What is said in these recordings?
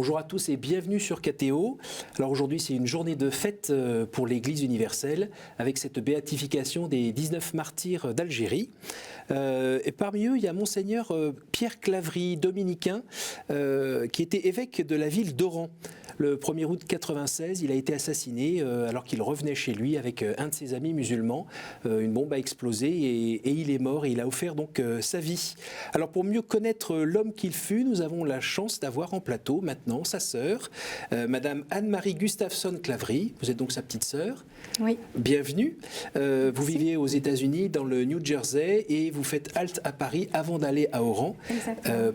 Bonjour à tous et bienvenue sur KTO. Alors aujourd'hui c'est une journée de fête pour l'Église universelle avec cette béatification des 19 martyrs d'Algérie. Et parmi eux il y a Monseigneur Pierre Claverie, dominicain, qui était évêque de la ville d'Oran. Le 1er août 1996, il a été assassiné alors qu'il revenait chez lui avec un de ses amis musulmans. Une bombe a explosé et il est mort et il a offert donc sa vie. Alors pour mieux connaître l'homme qu'il fut, nous avons la chance d'avoir en plateau maintenant sa sœur, Madame Anne-Marie Gustafsson Claverie. Vous êtes donc sa petite sœur. Oui. Bienvenue. Vous viviez aux États-Unis dans le New Jersey et vous faites halte à Paris avant d'aller à Oran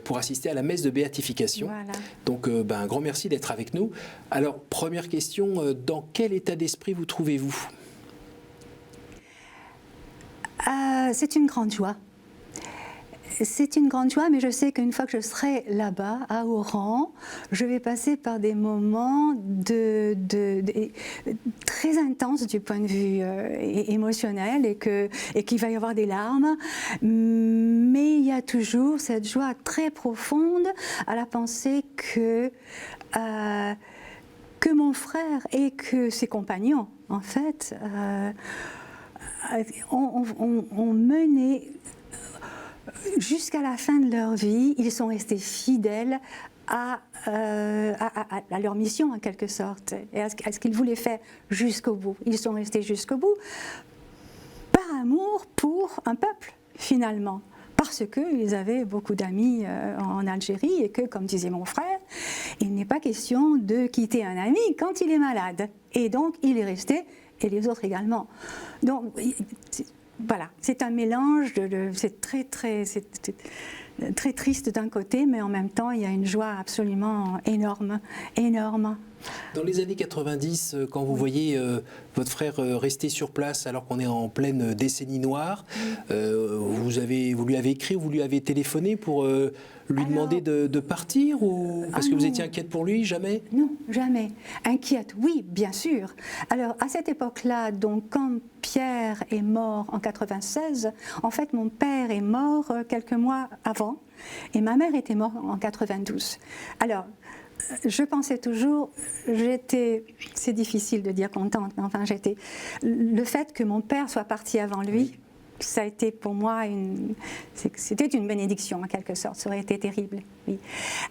pour assister à la messe de béatification. Voilà. Donc un grand merci d'être avec nous. Alors, première question, dans quel état d'esprit vous trouvez-vous ? C'est une grande joie. C'est une grande joie, mais je sais qu'une fois que je serai là-bas, à Oran, je vais passer par des moments très intenses du point de vue émotionnel et qu'il va y avoir des larmes. Mais il y a toujours cette joie très profonde à la pensée que mon frère et que ses compagnons, en fait, ont mené jusqu'à la fin de leur vie, ils sont restés fidèles à leur mission, en quelque sorte, et à ce qu'ils voulaient faire jusqu'au bout. Ils sont restés jusqu'au bout par amour pour un peuple, finalement. Parce qu'ils avaient beaucoup d'amis en Algérie et que, comme disait mon frère, il n'est pas question de quitter un ami quand il est malade. Et donc, il est resté, et les autres également. Donc, voilà, c'est un mélange, c'est très triste d'un côté, mais en même temps, il y a une joie absolument énorme. Dans les années 90, quand vous voyez votre frère rester sur place alors qu'on est en pleine décennie noire, vous lui avez écrit ou vous lui avez téléphoné pour lui demander de partir ou parce que vous étiez inquiète pour lui? Jamais? Non, jamais. Inquiète, oui, bien sûr. Alors, à cette époque-là, donc, quand Pierre est mort en 96, en fait, mon père est mort quelques mois avant et ma mère était morte en 92. Alors, je pensais toujours, c'est difficile de dire contente, mais enfin le fait que mon père soit parti avant lui, ça a été pour moi c'était une bénédiction en quelque sorte, ça aurait été terrible. Oui.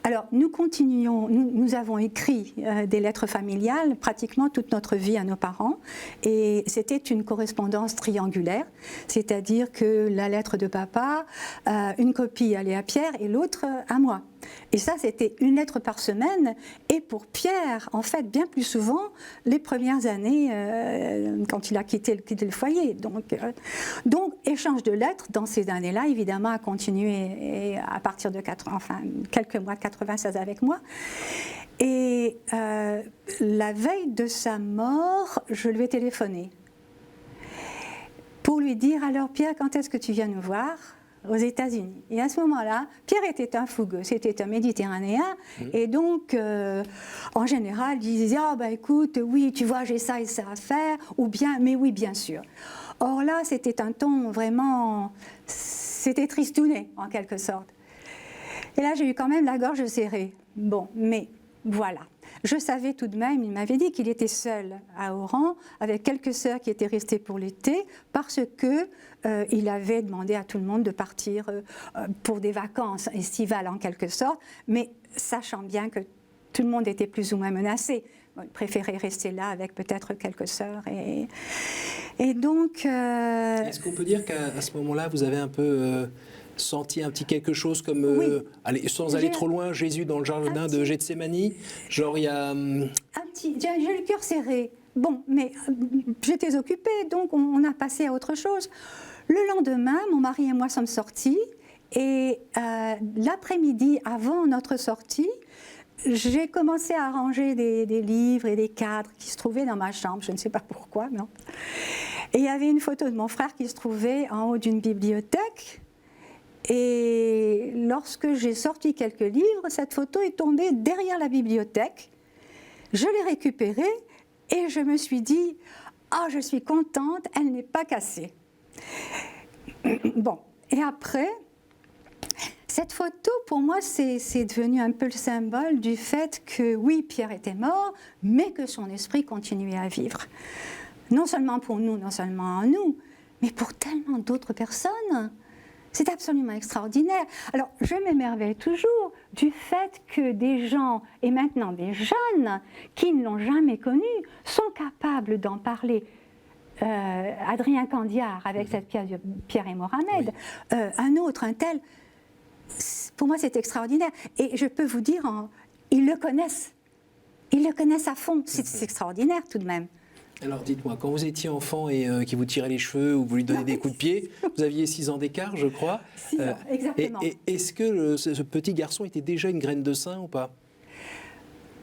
Alors nous continuons, nous avons écrit des lettres familiales pratiquement toute notre vie à nos parents et c'était une correspondance triangulaire, c'est-à-dire que la lettre de papa, une copie allait à Pierre et l'autre à moi. Et ça, c'était une lettre par semaine. Et pour Pierre, en fait, bien plus souvent, les premières années, quand il a quitté le foyer. Donc, échange de lettres dans ces années-là, évidemment, a continué et à partir de quelques mois de 96 avec moi. Et la veille de sa mort, je lui ai téléphoné pour lui dire, alors Pierre, quand est-ce que tu viens nous voir ? Aux États-Unis. Et à ce moment-là, Pierre était un fougueux, c'était un Méditerranéen, et donc, en général, il disait « Ah, bah écoute, oui, tu vois, j'ai ça et ça à faire », ou bien « Mais oui, bien sûr ». Or là, c'était un ton vraiment... C'était tristounet, en quelque sorte. Et là, j'ai eu quand même la gorge serrée. Bon, mais voilà. Je savais tout de même, il m'avait dit qu'il était seul à Oran, avec quelques sœurs qui étaient restées pour l'été, parce que il avait demandé à tout le monde de partir pour des vacances estivales en quelque sorte, mais sachant bien que tout le monde était plus ou moins menacé. Il préférait rester là avec peut-être quelques sœurs. Et donc... Est-ce qu'on peut dire qu'à ce moment-là, vous avez un peu... senti un petit quelque chose comme, sans aller trop loin, Jésus dans le jardin de Gethsémani, genre il y a... J'ai le cœur serré. Bon, mais j'étais occupée, donc on a passé à autre chose. Le lendemain, mon mari et moi sommes sortis, et l'après-midi, avant notre sortie, j'ai commencé à ranger des livres et des cadres qui se trouvaient dans ma chambre, je ne sais pas pourquoi, non. Et il y avait une photo de mon frère qui se trouvait en haut d'une bibliothèque. Et lorsque j'ai sorti quelques livres, cette photo est tombée derrière la bibliothèque. Je l'ai récupérée et je me suis dit « Ah, je suis contente, elle n'est pas cassée ». Bon, et après, Cette photo, pour moi, c'est devenu un peu le symbole du fait que, oui, Pierre était mort, mais que son esprit continuait à vivre. Non seulement pour nous, non seulement en nous, mais pour tellement d'autres personnes. C'est absolument extraordinaire. Alors, je m'émerveille toujours du fait que des gens, et maintenant des jeunes, qui ne l'ont jamais connu, sont capables d'en parler. Adrien Candiard, avec cette pièce de Pierre et Mohamed, oui. Un autre, un tel... Pour moi, c'est extraordinaire. Et je peux vous dire, ils le connaissent. Ils le connaissent à fond. C'est extraordinaire tout de même. Alors dites-moi, quand vous étiez enfant et qui vous tirait les cheveux ou vous lui donnez des coups de pied, vous aviez 6 ans d'écart, je crois. 6 ans, exactement. Et est-ce que ce petit garçon était déjà une graine de saint ou pas?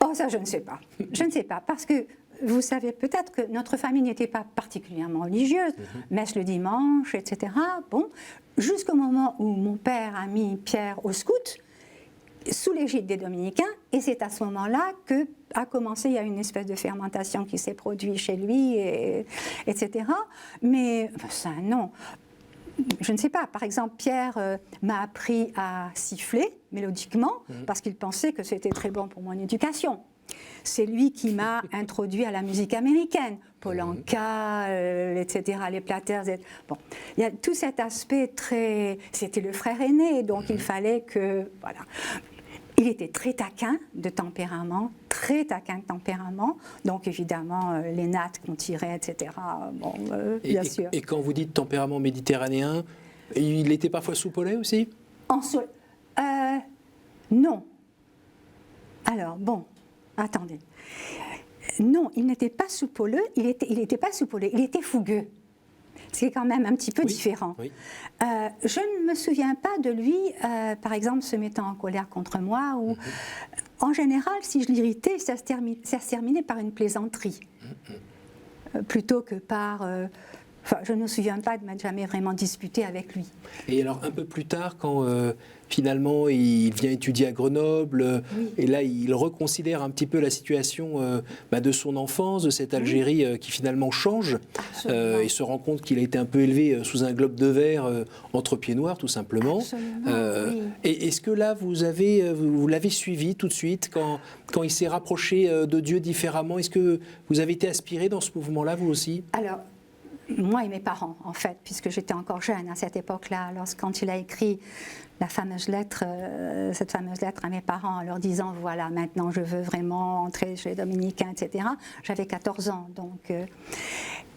Oh, ça, je ne sais pas. Je ne sais pas, parce que vous savez peut-être que notre famille n'était pas particulièrement religieuse, messe le dimanche, etc. Bon, jusqu'au moment où mon père a mis Pierre au scout, sous l'égide des Dominicains, et c'est à ce moment-là que a commencé, il y a une espèce de fermentation qui s'est produite chez lui, etc. Mais ça, non. Je ne sais pas. Par exemple, Pierre m'a appris à siffler mélodiquement parce qu'il pensait que c'était très bon pour mon éducation. C'est lui qui m'a introduit à la musique américaine, Paul Anka, etc., les Platters. Bon, il y a tout cet aspect très... C'était le frère aîné, donc il fallait que... Voilà. Il était très taquin de tempérament, donc évidemment les nattes qu'on tirait, etc. Bon, bien sûr. Et quand vous dites tempérament méditerranéen, il était parfois soupolé aussi? Non. Alors, bon, attendez. Non, il n'était pas soupoleux, il était pas soupolé, il était fougueux. C'est quand même un petit peu différent. Oui. Je ne me souviens pas de lui, par exemple, se mettant en colère contre moi. Ou, en général, si je l'irritais, ça se terminait par une plaisanterie, plutôt que par... Enfin, je ne me souviens pas de m'être jamais vraiment disputé avec lui. Et alors, un peu plus tard, quand finalement il vient étudier à Grenoble, et là il reconsidère un petit peu la situation de son enfance, de cette Algérie qui finalement change, et se rend compte qu'il a été un peu élevé sous un globe de verre entre pieds noirs, tout simplement. Et est-ce que là, vous l'avez suivi tout de suite, quand il s'est rapproché de Dieu différemment? Est-ce que vous avez été aspiré dans ce mouvement-là, vous aussi? Alors, moi et mes parents, en fait, puisque j'étais encore jeune à cette époque-là, quand il a écrit cette fameuse lettre à mes parents en leur disant, voilà, maintenant je veux vraiment entrer chez les Dominicains, etc. J'avais 14 ans, donc...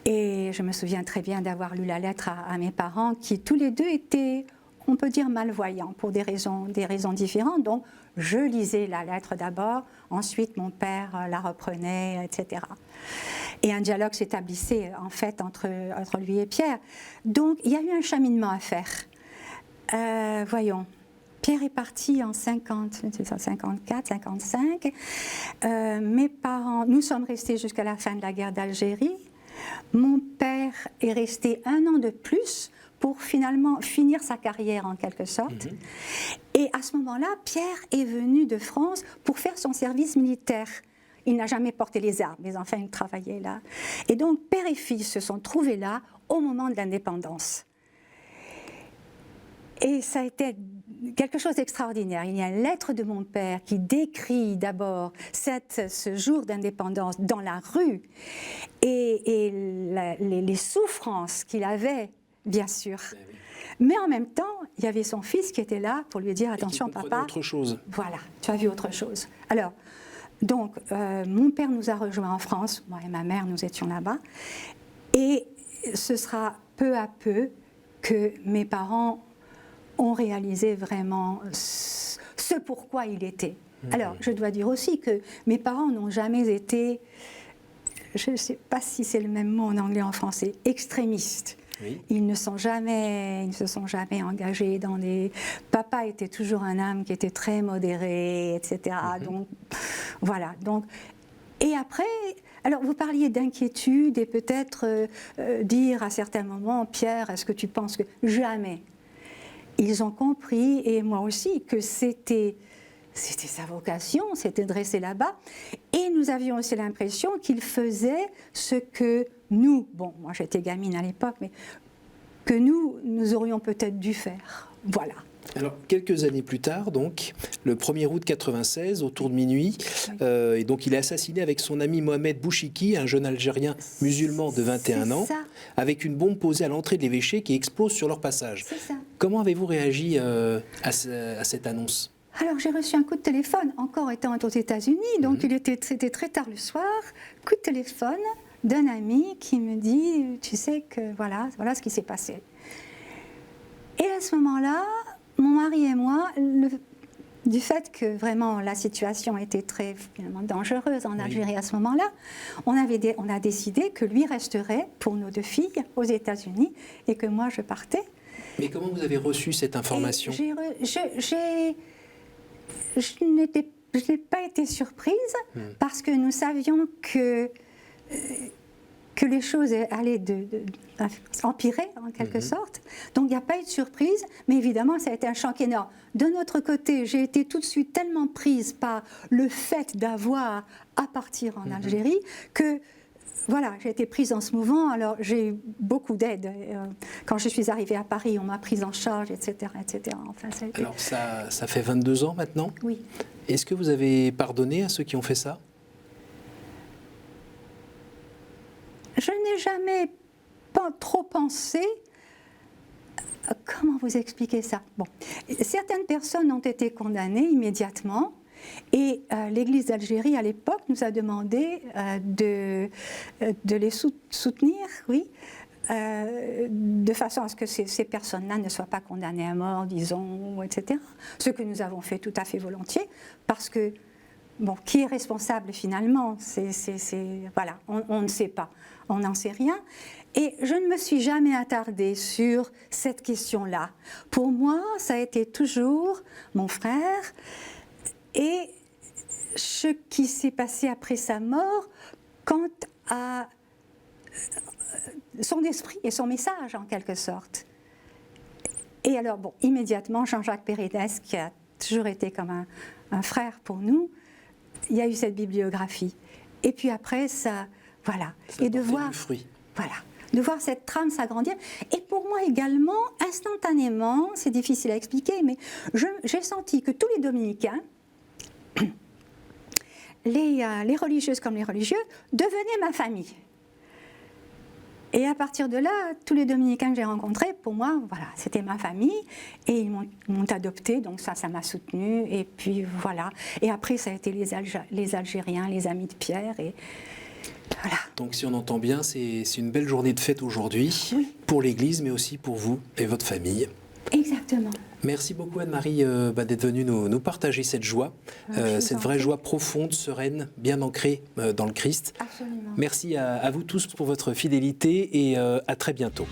et je me souviens très bien d'avoir lu la lettre à mes parents, qui tous les deux étaient, on peut dire, malvoyants, pour des raisons différentes. Donc, je lisais la lettre d'abord, ensuite mon père la reprenait, etc. Et un dialogue s'établissait en fait entre lui et Pierre. Donc il y a eu un cheminement à faire. Voyons, Pierre est parti en 54, 55. Mes parents, nous sommes restés jusqu'à la fin de la guerre d'Algérie. Mon père est resté 1 an de plus pour finalement finir sa carrière en quelque sorte. Et à ce moment-là, Pierre est venu de France pour faire son service militaire. Il n'a jamais porté les armes, mais enfin, il travaillait là. Et donc, père et fils se sont trouvés là au moment de l'indépendance. Et ça a été quelque chose d'extraordinaire. Il y a une lettre de mon père qui décrit d'abord ce jour d'indépendance dans la rue et les souffrances qu'il avait, bien sûr. Mais en même temps, il y avait son fils qui était là pour lui dire « Attention, papa, autre chose. Voilà, tu as vu autre chose. » Alors, donc, mon père nous a rejoints en France, moi et ma mère, nous étions là-bas. Et ce sera peu à peu que mes parents ont réalisé vraiment ce pourquoi il était. Alors, je dois dire aussi que mes parents n'ont jamais été, je ne sais pas si c'est le même mot en anglais ou en français, extrémistes. Oui. Ils ne se sont jamais engagés dans des... Papa était toujours un homme qui était très modéré, etc. Donc, voilà. Donc, et après, alors vous parliez d'inquiétude et peut-être dire à certains moments, Pierre, est-ce que tu penses que... Jamais. Ils ont compris, et moi aussi, que c'était sa vocation, c'était de rester là-bas. Et nous avions aussi l'impression qu'il faisait ce que nous, bon, moi j'étais gamine à l'époque, mais que nous aurions peut-être dû faire. Voilà. Alors, quelques années plus tard, donc, le 1er août 96, autour de minuit, et donc il est assassiné avec son ami Mohamed Bouchiki, un jeune Algérien musulman de 21 ans, avec une bombe posée à l'entrée de l'évêché qui explose sur leur passage. C'est ça. Comment avez-vous réagi à cette annonce ? Alors j'ai reçu un coup de téléphone, encore étant aux États-Unis, donc c'était très tard le soir, coup de téléphone d'un ami qui me dit, tu sais que voilà ce qui s'est passé. Et à ce moment-là, mon mari et moi, du fait que vraiment la situation était très finalement dangereuse en Algérie à ce moment-là, on a décidé que lui resterait pour nos 2 filles aux États-Unis et que moi je partais. Mais comment vous avez reçu cette information ? Je n'ai pas été surprise parce que nous savions que les choses allaient empirer en quelque sorte. Donc il n'y a pas eu de surprise, mais évidemment ça a été un choc énorme. De notre côté, j'ai été tout de suite tellement prise par le fait d'avoir à partir en Algérie que voilà, j'ai été prise dans ce mouvement. Alors j'ai eu beaucoup d'aide. Quand je suis arrivée à Paris, on m'a prise en charge, etc. etc. Enfin, ça a été... Alors ça fait 22 ans maintenant ? Oui. Est-ce que vous avez pardonné à ceux qui ont fait ça ? Je n'ai jamais trop pensé. Comment vous expliquer ça ? Bon, certaines personnes ont été condamnées immédiatement et l'Église d'Algérie, à l'époque, nous a demandé de les soutenir, oui, de façon à ce que ces personnes-là ne soient pas condamnées à mort, disons, etc. Ce que nous avons fait tout à fait volontiers, parce que, bon, qui est responsable finalement ? Voilà, on ne sait pas. On n'en sait rien. Et je ne me suis jamais attardée sur cette question-là. Pour moi, ça a été toujours mon frère et ce qui s'est passé après sa mort quant à son esprit et son message, en quelque sorte. Et alors, bon, immédiatement, Jean-Jacques Pérédès, qui a toujours été comme un frère pour nous, il y a eu cette bibliographie. Et puis après, ça... Voilà, et de voir, de voir cette trame s'agrandir. Et pour moi également, instantanément, c'est difficile à expliquer, mais j'ai senti que tous les dominicains, les religieuses comme les religieux, devenaient ma famille. Et à partir de là, tous les dominicains que j'ai rencontrés, pour moi, voilà, c'était ma famille. Et ils m'ont adoptée, donc ça m'a soutenue. Et puis voilà. Et après, ça a été les Algériens, les amis de Pierre. Et voilà. Donc si on entend bien, c'est une belle journée de fête aujourd'hui, pour l'Église, mais aussi pour vous et votre famille. Exactement. Merci beaucoup Anne-Marie d'être venue nous partager cette joie, cette vraie joie profonde, sereine, bien ancrée dans le Christ. Absolument. Merci à vous tous pour votre fidélité et à très bientôt.